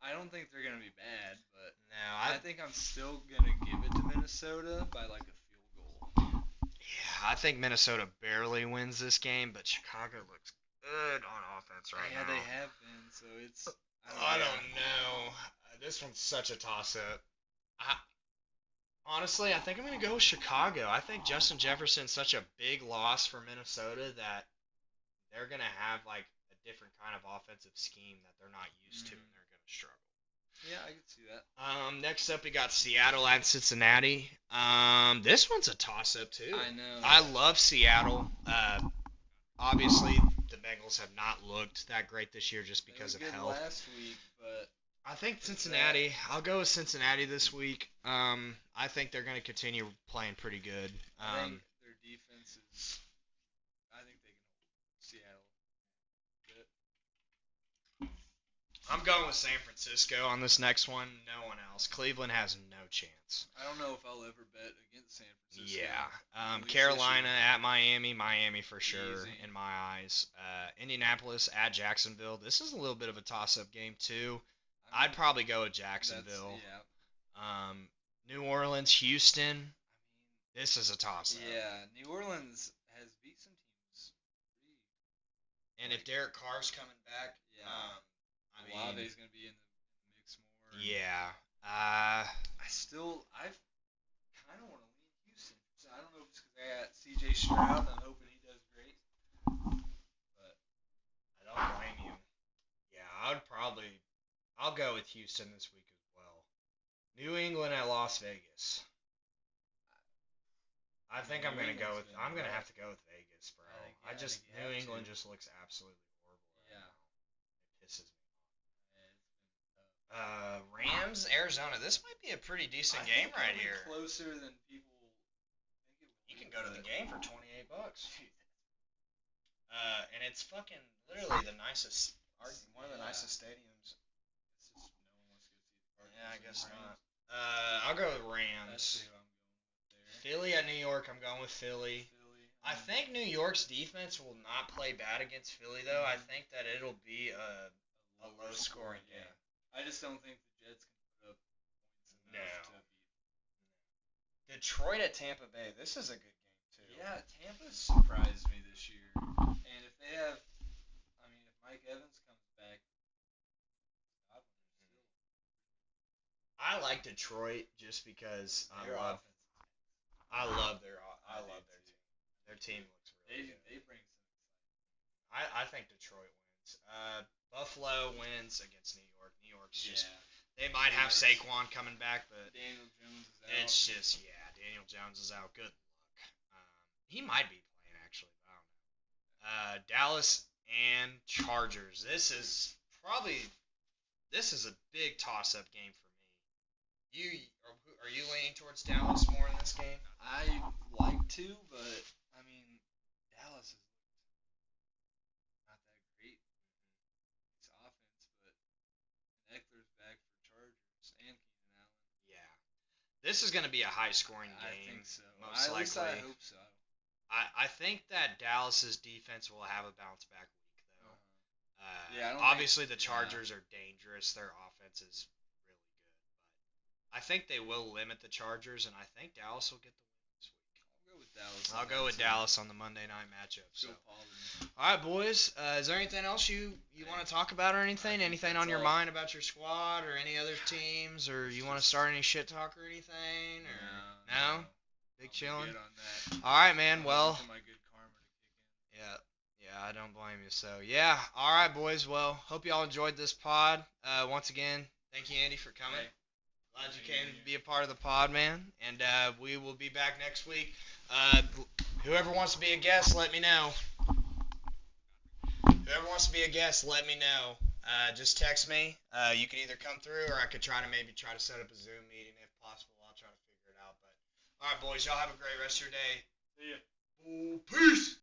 I don't think they're gonna be bad, but no, I think I'm still gonna give it to Minnesota by like a field goal. Yeah, I think Minnesota barely wins this game, but Chicago looks good on offense right now. Yeah, they have been, so it's. I don't know. This one's such a toss-up. Honestly, I think I'm gonna go with Chicago. I think Justin Jefferson's such a big loss for Minnesota that they're going to have like a different kind of offensive scheme that they're not used to, and they're going to struggle. Yeah, I can see that. Next up, we got Seattle at Cincinnati. This one's a toss-up too. I know. I love Seattle. Obviously, the Bengals have not looked that great this year just because of health. Last week, but I think Cincinnati. I'll go with Cincinnati this week. I think they're going to continue playing pretty good. I think their defense is. I think they can hold Seattle. Good. I'm going with San Francisco on this next one. No one else. Cleveland has no chance. I don't know if I'll ever bet against San Francisco. Yeah. Carolina at Miami. Miami for sure in my eyes. Indianapolis at Jacksonville. This is a little bit of a toss-up game too. I'd probably go with Jacksonville. New Orleans, Houston. This is a toss-up. Yeah, New Orleans has beat some teams. And if Derek Carr's coming back, Olave's going to be in the mix more. Yeah. I kind of want to lean Houston. So I don't know if it's because I got C.J. Stroud and I'm hoping he does great. But I don't blame you. Yeah, I'll go with Houston this week as well. New England at Las Vegas. I think I'm going to go with – I'm going to have to go with Vegas, bro. New England just looks absolutely horrible right now. It pisses me off. Rams, Arizona. This might be a pretty decent game right here. Closer than people think it would. You can go to the game for $28. And it's fucking literally the nicest – one of the nicest stadiums. It's just no one wants to go see the Cardinals. Yeah, I guess not. I'll go with Rams. That's who I'm going with there. Philly at New York. I'm going with Philly. I think New York's defense will not play bad against Philly, though. I think that it'll be a low-scoring game. I just don't think the Jets can put up points enough to beat. Detroit at Tampa Bay. This is a good game, too. Yeah, Tampa surprised me this year. And if they have, if Mike Evans comes back, I like Detroit just because I love their team. Their team looks really good. They bring some excitement. I think Detroit wins. Buffalo wins against New York. New York's just they might have Saquon coming back, but Daniel Jones is out. It's just Daniel Jones is out. Good luck. He might be playing actually, but I don't know. Dallas and Chargers. This is a big toss-up game for me. Are you leaning towards Dallas more in this game? I like to, but I mean, Dallas is not that great. It's offense, but Eckler's back for Chargers and Keenan Allen. Yeah. This is going to be a high-scoring game. I think so. Most At least likely. I hope so. I think that Dallas's defense will have a bounce-back week, though. Yeah, Obviously, the Chargers are dangerous. Their offense is really good. But I think they will limit the Chargers, and I think Dallas will get the win this week. I'll go with Dallas. I'll go with Dallas on the Monday night matchup. So. Go Pollard. All right, boys. Is there anything else you want to talk about or anything? Anything on your mind about your squad or any other teams, or you want to start any shit talk or anything? Or no? Big chilling. Good on that. All right, man. Well. My good karma to kick in. Yeah, I don't blame you. So yeah. All right, boys. Well, hope y'all enjoyed this pod. Once again, thank you, Andy, for coming. Hey. Glad you came to be a part of the pod, man. And we will be back next week. Whoever wants to be a guest, let me know. Whoever wants to be a guest, let me know. Just text me. You can either come through, or I could try to set up a Zoom meeting if possible. I'll try to figure it out. But all right, boys, y'all have a great rest of your day. See ya.